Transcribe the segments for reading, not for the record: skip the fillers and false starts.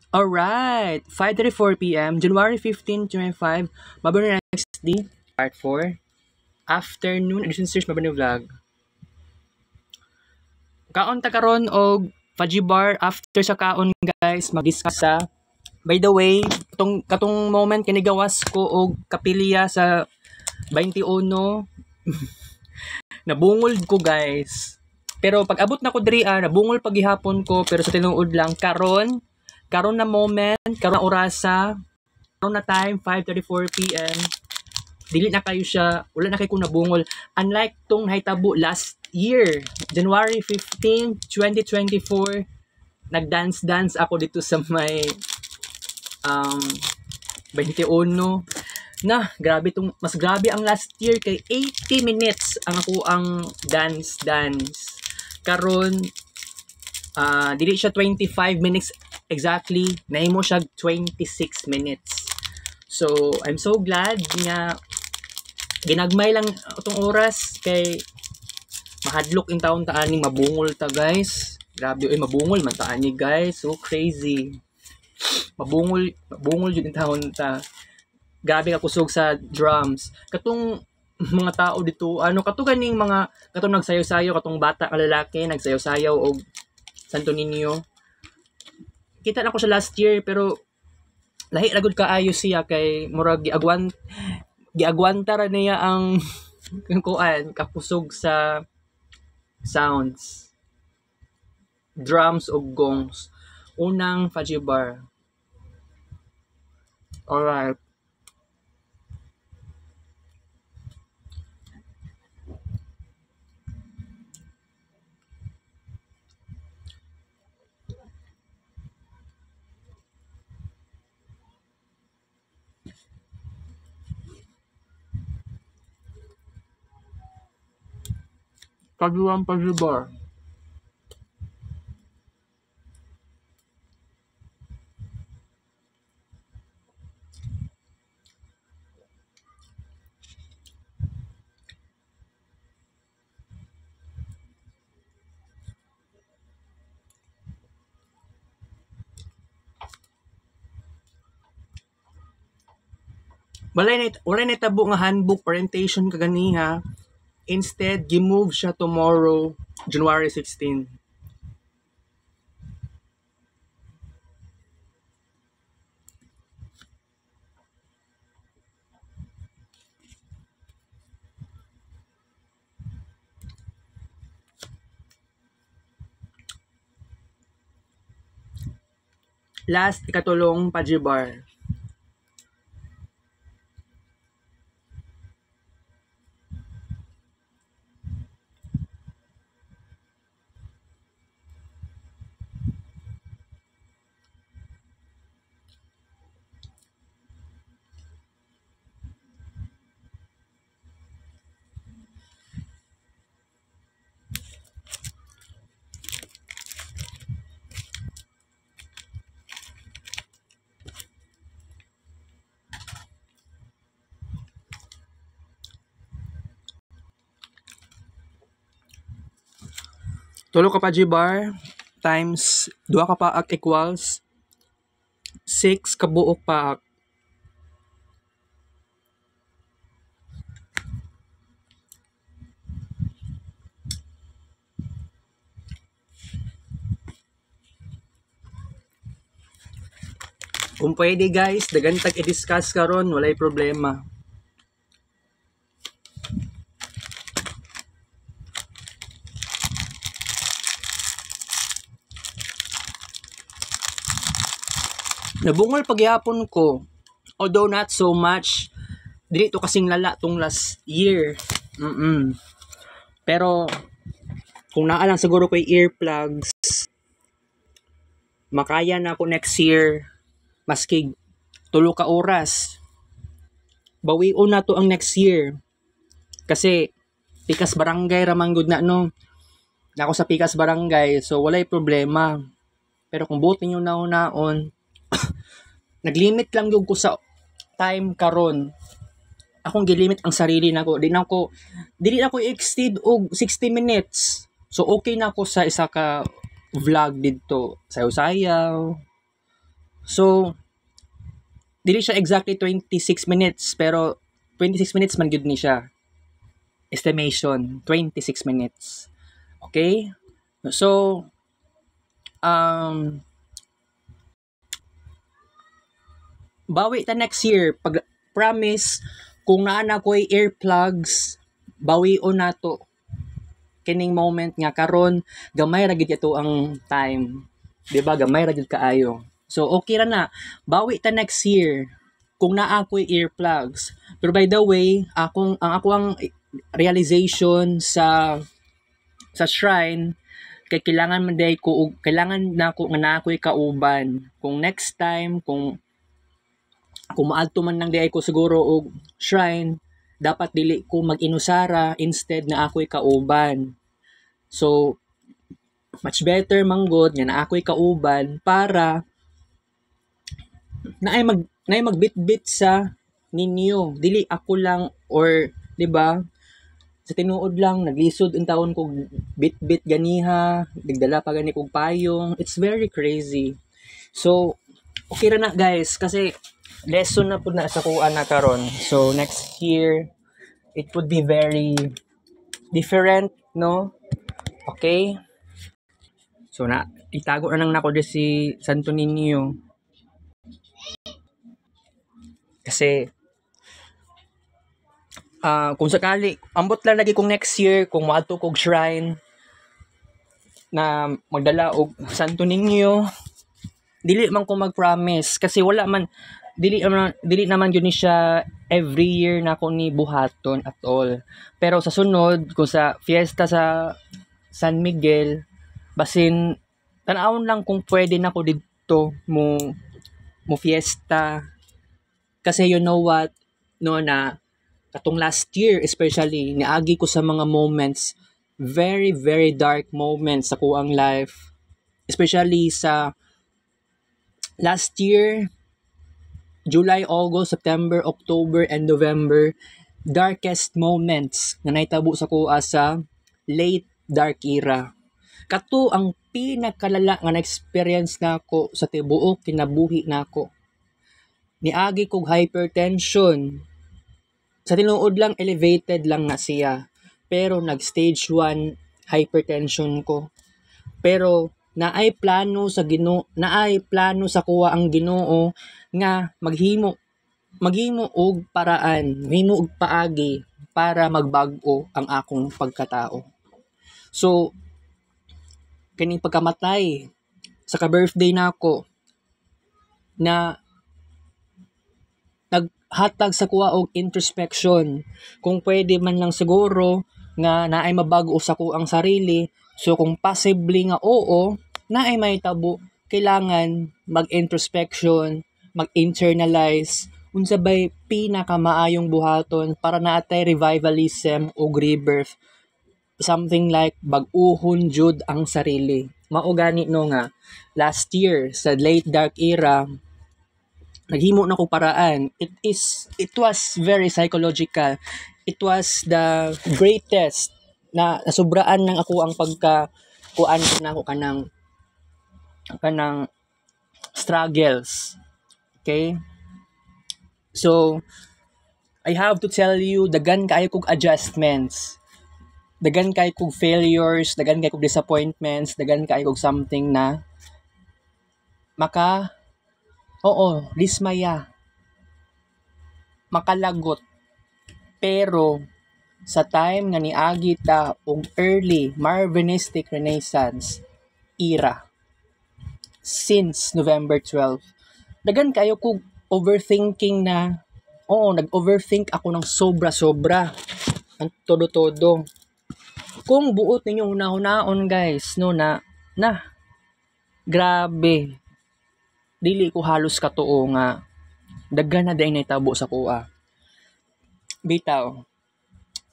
Alright, 5:34 p.m. January 15, 2025. Mabano next day, part 4. Afternoon edition series mabano vlog. Kaon ta karon og Faji Bar after sa kaon guys mag-discuss sa. By the way, katong moment kinigawas ko og kapilya sa 21 nabungol ko guys. Pero pag abot na ko diri nabungol paghihapon ko pero sa tinuod lang karon na moment, karon na orasa, karon na time 5:34 p.m. Dili na kayo siya, wala na kayo kung nabungol. Unlike tong nahitabo last year, January 15, 2024, nagdance-dance ako dito sa may 21. Na, grabe tong, mas grabe ang last year kay 80 minutes ang ako ang dance. Karon, dili siya 25 minutes exactly, nahimo siya 26 minutes. So, I'm so glad nga ginagmay lang itong oras kay mahadlok in taon ta aning mabungol ta guys. Grabe mabungol man ta ani guys. So crazy. Mabungol jud in taon ta. Grabe ka kusog sa drums. Katong mga tao dito, kato ganing mga katong nagsayaw-sayaw, katong bata ka lalaki nagsayaw-sayaw og Santo Niño. Kita na ko sa last year pero lahi ra gud kaayo siya kay murag giagwanta ra niya ang kuan kapusog sa sounds, drums o gongs. Unang Faji Bar. Alright. Faji Bar. Wala na tabo nga handbook orientation kaganiha. Instead, gi-move siya tomorrow, January 16. Last, ikatulong Faji Bar. Tulo ka Faji Bar times 2 ka paak equals 6 ka buok paak. Kung pwede guys, dagan tag i-discuss karon, walay problema. Nabungol pagyapon ko, although not so much. Dili to kasing lala tong last year. Pero kung naa lang siguro ko'y earplugs, makaya na ako next year maski 3 ka oras. Bawion na to ang next year. Kasi Pikas Barangay ramang good na no. Nako sa Pikas Barangay, so walay problema. Pero kung buti nyo naon naglimit lang yung ko sa time karon. Akong gilimit ang sarili nako. Dili na ko exceed og 60 minutes. So okay na ako sa isa ka vlog dito. Sayaw-sayaw. So dili siya exactly 26 minutes pero 26 minutes man gyud ni siya. Estimation 26 minutes. Okay? So bawi ta next year. Pag promise, kung naana ko'y earplugs, bawion nato kining moment nga karon gamay ra gid ito ang time. 'Di ba? Gamay ra gid kaayo. So okay ra na. Bawi ta next year kung naa ko'y earplugs. Pero by the way, ang ako ang realization sa shrine kay kailangan man day ko kailangan na ko nga naa ko'y kauban. Kung next time kung maadto man nang di ko siguro og shrine, dapat dili ko mag-inusara instead na ako'y kauban. So, much better manggod nga na ako'y kauban para naay magbitbit sa ninyo. Dili ako lang or 'di ba? Sa tinuod lang naglisod ang taon kog bit ganiha, nagdala pa gani kog payong. It's very crazy. So, okay ra na guys kasi lesson na po na sa kuan na karon. So next year it would be very different, no? Okay? So na itago na nang nako di si Santo Niño. Kasi kung sakali ambot lang lagi kung next year kung moadto kog shrine na magdala og Santo Niño, dili man ko mag-promise kasi wala man dili naman yun siya every year na ako ni buhaton at all. Pero sa sunod kung sa fiesta sa San Miguel, basin tan-awon lang kung pwede na ko dito mo fiesta. Kasi you know what, no, na katong last year especially niagi ko sa mga moments, very very dark moments sa kuang life, especially sa last year, July, August, September, October, and November, darkest moments na naitabo sa kuha sa late dark era. Kato ang pinakalala nga na-experience nako sa tibuok kinabuhi nako. Niagi kog hypertension. Sa tinuod lang elevated lang na siya. Pero nag-stage 1 hypertension ko. Pero naay plano sa kuha ang Ginoo nga maghimo og paraan, maghimo og paagi para magbag-o ang akong pagkatao. So kining pagkamatay sa ka-birthday nako na naghatag sa kuha og introspection kung pwede man lang siguro nga naay mabag-o sa kuang sarili. So kung possibly nga oo, naay mahitabo, kailangan mag-introspection, mag-internalize, unsa bay pinakamaayong buhaton para naatay revivalism o rebirth. Something like bag-uhon jud ang sarili. Mao gani no nga last year sa late dark era naghimo na ko paraan. It was very psychological. It was the greatest na nasubraan ng ako ang kuan na ako kanang struggles. Okay? So I have to tell you, dagan kaayo kog adjustments. Dagan kay kog failures, dagan kay kog disappointments, dagan kay kog something na dismaya, makalagot. Pero sa time nga niagi ta og early Marvinistic Renaissance era since November 12, dagan kayo kog overthinking na nag-overthink ako ng sobra-sobra ang todo-todo. Kung buot ninyong hunahon guys, no, na grabe, dili ko halos katuo nga daghan na day naitabo sa kuha. Bitaw.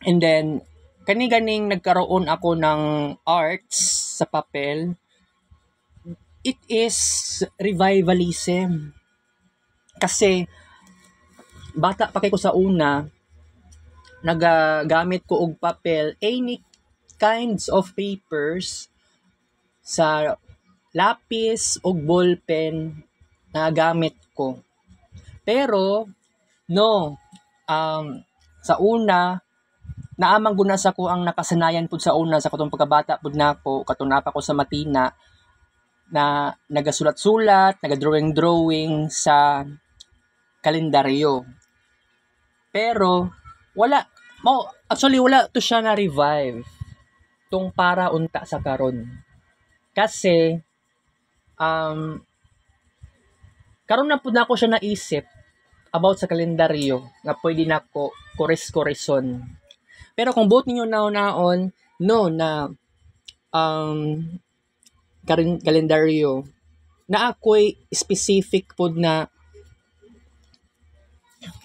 And then kani-ganing nagkaroon ako ng arts sa papel. It is revivalism. Kasi bata pa kay ko sa una, nagagamit ko og papel, any kinds of papers, sa lapis og ballpen, nagagamit ko. Pero no, sa una naamang guna sa ko ang nakasanayan pud sa una sa katong pagkabata pud nako katunapa ko sa Matina na nagasulat-sulat, nagadrawing-drawing sa kalendaryo. Pero wala actually wala to siya na revive tong para unta sa karon. Kasi karon na pud nako siya naisip about sa kalendaryo nga pwede nako kores-koreson. Pero kung buot ninyo naon no na kalendaryo na ako'y specific pud na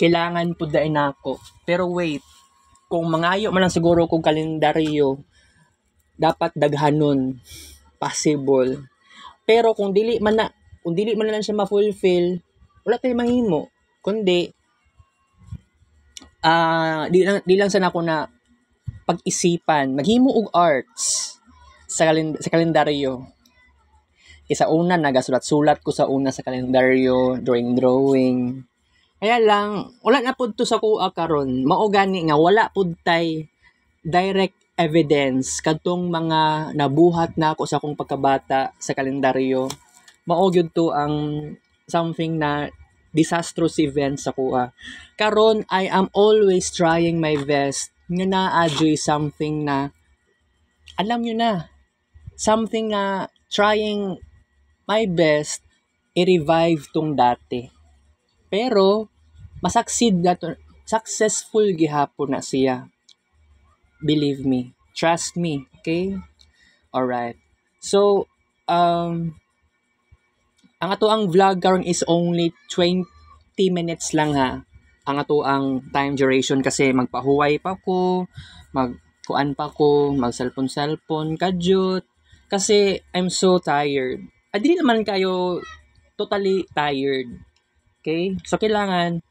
kailangan pud dain nako. Pero wait, kung mangayo man lang siguro kung kalendaryo, dapat daghanon possible. Pero kung dili man lang siya ma-fulfill, wala tay mahimo. Kundi di lang sa nako na pag-isipan, maghimo og arts sa kalendaryo. Sa una nagasulat-sulat ko sa una sa kalendaryo, drawing. Kaya lang wala na pud to sa kuha karon. Mao gani nga wala pud tay direct evidence kadtong mga nabuhat na ako sa akong pagkabata sa kalendaryo. Mao gyud to ang something na disastrous event sa kuha. Karon I am always trying my best nga na-adjoy something na alam nyo na, something na trying my best i-revive tong dati. Pero successful gihapon na siya. Believe me, trust me, okay? Alright. So, ang ato ang vlog karon is only 20 minutes lang ha. Ang ato ang time duration kasi magpahuway pa ko, magkuan pa ko, mag cellphone kadyot kasi I'm so tired. Dili naman kayo totally tired. Okay? So kailangan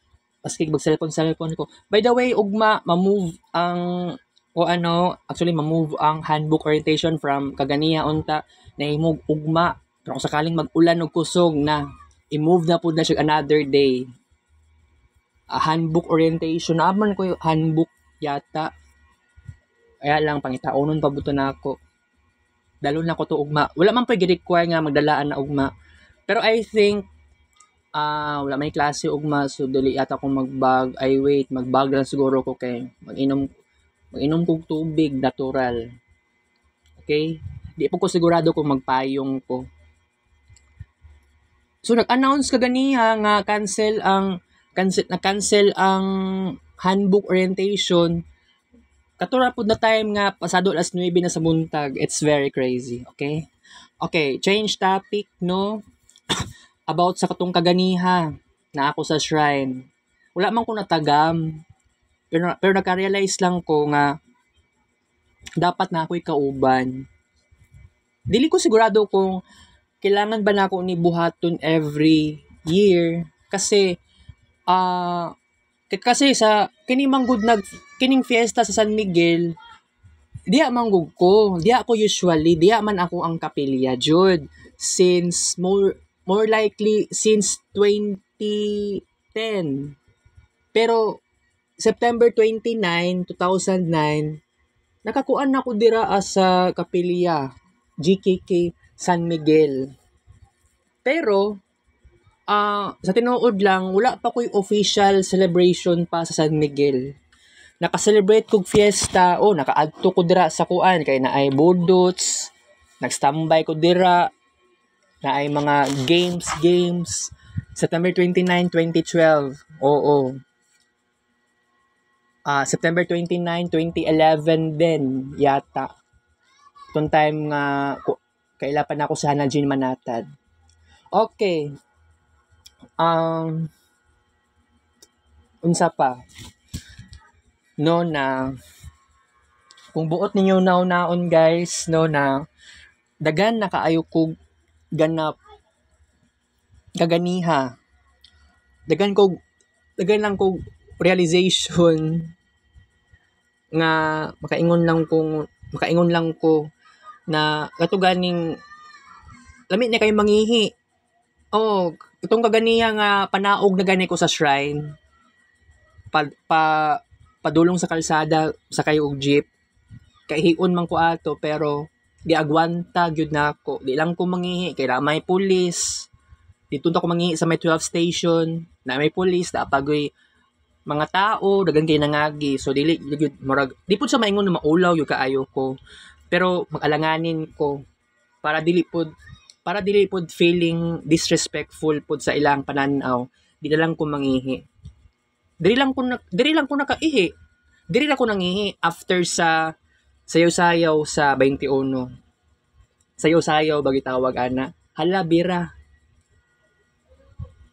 maski mag cellphone ko. By the way, ugma ma-move ang ma-move ang handbook orientation from kaganiya unta na imog ugma. Pero kung sakaling mag-ulan og kusog na i-move na pud na siya another day. Handbook orientation naman ko yung handbook yata. Kaya lang pangitaonon pa buto na ako. Dalo na ko to ugma. Wala man pa gi-require nga magdalaan na ugma. Pero I think wala may klase ugma so dili yata akong magbag. Magbag lang siguro ko kay mag-inom kog tubig natural. Okay? Di po ko sigurado kung magpayong ko. So nag-announce kaganiha nga cancel ang handbook orientation. Katura pud na time nga pasado alas 9 na sa buntag. It's very crazy, okay? Okay, change topic no. About sa katong kaganiha na ako sa shrine. Wala man ko natagam. Pero nagka-realize lang ko nga dapat na ako'y kauban. Dili ko sigurado kung kailangan ba na ako ni buhaton every year kasi sa kining fiesta sa San Miguel diya manggug ko. Diya ako usually, diya man ako ang kapilya jud since more likely since 2010. Pero September 29, 2009, nakakuan ako dira sa kapilya GKK San Miguel. Pero sa tinuod lang, wala pa ko'y official celebration pa sa San Miguel. Naka-celebrate kog fiesta, naka-adto ko dira sa kuan kay naay budots, nag-standby ko dira, naay mga games. September 29, 2012. Oo. September 29, 2011 din yata. Itong time nga kailapan ako sa Hanajin Manatad. Okay. Unsa pa? No na kung buot ninyo naon guys, no na dagan na kaayo kog ganap kaganiha. Dagan lang kog realization nga makaingon lang ko na kato ganing lamit na kay mangihi. itong kaganiya nga panaog na gani ko sa shrine, padulong sa kalsada sa kayo og jeep, kay hiun man ko ato pero di agwanta gyud nako. Di lang ko mangihi kay na may pulis. Dito ko mangihi sa may 12 station, na may pulis, na pagoy mga tao, dagan kay nangagi. So dili gyud murag di pud sa maingon na maulaw yung kaayo ko. Pero mag-alanganin ko para dili pod feeling disrespectful pod sa ilang pananaw. Di na lang ko mangihi. Diri lang ko nakaihi. Diri lang ko nangihi after sa sayaw-sayaw sa 21. Sayaw-sayaw bagi tawag ana. Hala bira.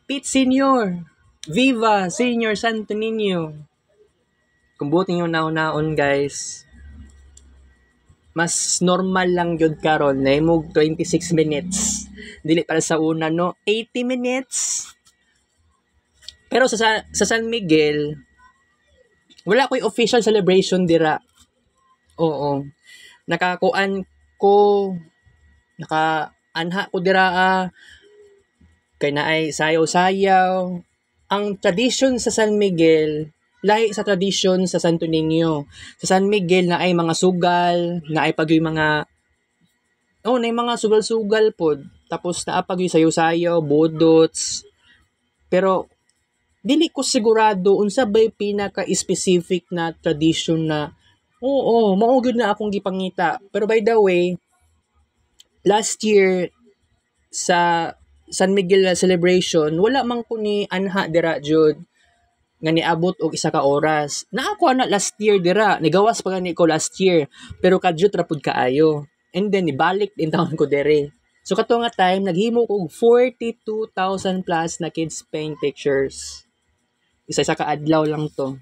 Pete Senior. Viva Senior Santo Niño. Kung buti nyo naon guys, mas normal lang yun karon na imog 26 minutes. Dili para sa una no, 80 minutes. Pero sa San Miguel, wala ko'y official celebration dira. Oo. Nakakuan ko, nakaanha ko dira kay naay sayaw-sayaw. Ang tradition sa San Miguel, lahi sa tradition sa Santo Niño. Sa San Miguel na ay mga sugal, na ay pagyoy mga na mga sugal-sugal pod. Tapos na pagyoy sayaw-sayaw, bodots. Pero dili ko sigurado unsa bay pinaka-specific na tradition na mao gyud na akong gipangita. Pero by the way, last year sa San Miguel na celebration, wala man ko ni anha dira jud nga niabot og 1 ka oras. Na ako na last year dira, nigawas pa gani ko last year, pero kadjut ra pud kaayo. And then ibalik din taon ko dere. So kato nga time naghimo ko og 42,000 plus na kids paint pictures. Isa-isa ka adlaw lang to.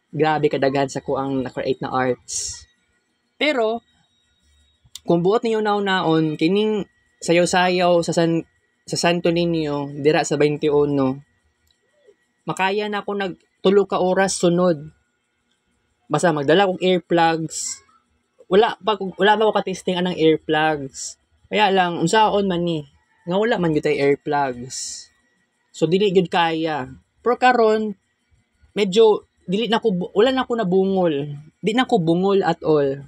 Grabe kadaghan sa ko ang na-create na arts. Pero kung buot ninyo naon kining sayaw-sayaw sa Santo Niño dira sa 21, makaya na ako nagtulo ka oras sunod. Basta magdala kog earplugs. Wala pa ko ka-testing anang earplugs. Kaya lang unsaon man ni nga wala man gyud tay earplugs. So dili gyud kaya. Pero karon medyo wala na ko nabungol. Di na ko bungol at all.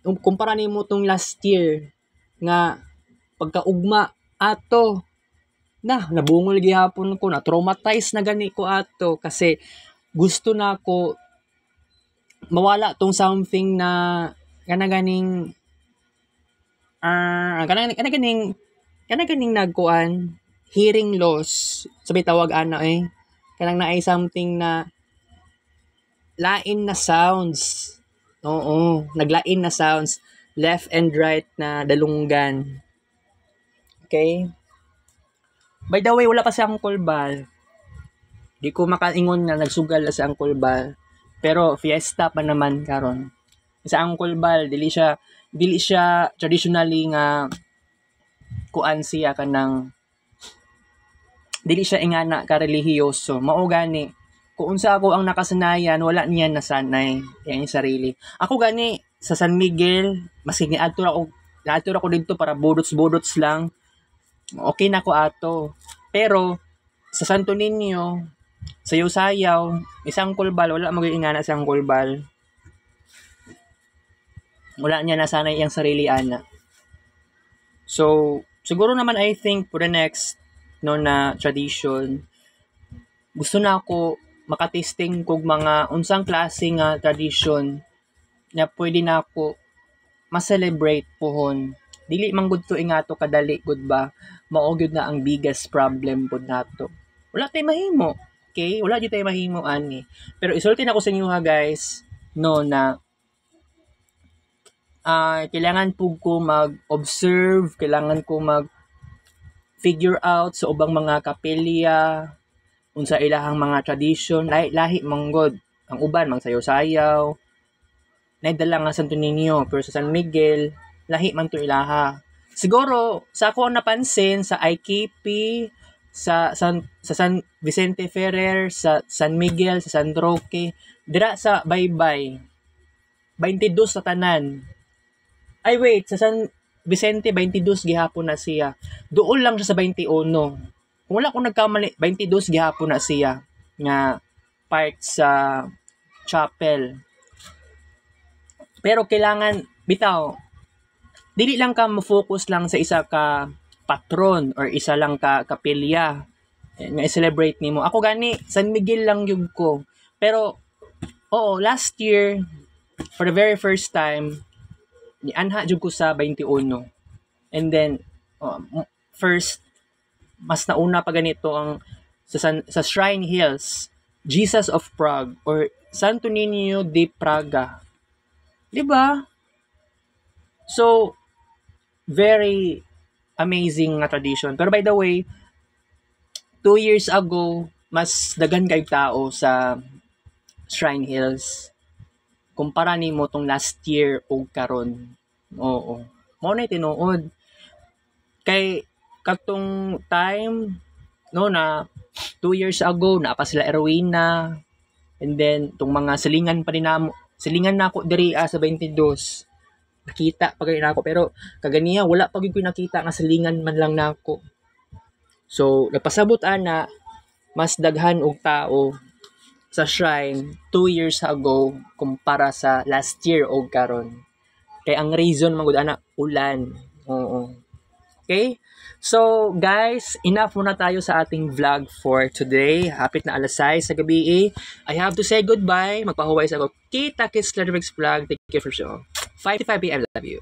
Kumpara nimo tong last year nga pagkaugma ato nabungol gihapon ko, na traumatize na gani ko ato kasi gusto na ko mawala tong something na kanaganing nagkuan hearing loss sabi tawag ana kanang naay something na lain na sounds. Oo, naglain na sounds left and right na dalunggan. Okay? By the way, wala pa si Uncle Bal. Di ko makaingon na nagsugal na si Uncle Bal. Pero fiesta pa naman karon. Sa Uncle Bal, dili siya traditionally nga kuan siya kanang dili siya ingana ka relihiyoso. Mao gani kung unsa ako ang nakasanayan, wala niya nasanay yang sarili. Ako gani sa San Miguel, maski niadto ako dito para budots lang. Okay na ko ato. Pero sa Santo Niño, sayaw-sayaw, isang kulbal, wala mag-iingana sa kulbal. Wala niya nasanay yang sarili ana. So, siguro naman I think for the next na tradition, gusto na ako makatesting kog mga unsang klase nga tradition na pwede na ako ma-celebrate pohon. Dili man gud to ingato kadali gud ba? Mao gyud na ang biggest problem pud nato. Wala tay mahimo. Okay? Wala gyud tay mahimo ani. Pero isulti na ko sa inyo ha guys, na kailangan po ko mag-observe, kailangan ko mag-figure out sa ubang mga kapilya, unsa ilahang mga tradition, lahi manggod. Ang uban, mangsayaw-sayaw, naidala nga Santo Niño, pero sa San Miguel, lahi man to ilaha. Siguro, sa ako napansin, sa IKP, sa San Vicente Ferrer, sa San Miguel, sa San Roque, dira sa Baybay, 22 sa tanan. Ay wait, sa San Vicente 22 gihapon na siya. Doon lang siya sa 21. kung wala ko nagkamali, 22 gihapon na siya nga part sa chapel. Pero kailangan bitaw dili lang ka mo-focus lang sa isa ka patron or isa lang ka kapilya nga i-celebrate nimo. Ako gani San Miguel lang yun ko. Pero oo, last year for the very first time nianha jud ko sa 21. And then first mas nauna pa ganito ang sa Shrine Hills, Jesus of Prague or Santo Niño de Praga. 'Di ba? So very amazing nga tradition. Pero by the way, 2 years ago, mas daghan kay tao sa Shrine Hills. Kumpara nimo tong last year o karon. Oo. Mao na tinuod. Kay katong time no na 2 years ago na pa sila Erwina, and then tong mga silingan pa din namo, silingan nako diri sa 22. Nakita pa gani nako pero kaganiya wala pa gyud ko nakita nga silingan man lang nako. So nagpasabot ana mas daghan og tao sa shrine 2 years ago kumpara sa last year og karon. Kay ang reason man gud ana ulan. Oo. Okay? So, guys, enough muna tayo sa ating vlog for today. Hapit na 6:00 sa gabi. I have to say goodbye. Magpahuway sa ako. Kita Kids Leatherbags Vlog. Thank you for show. 5:55 p.m. Love you.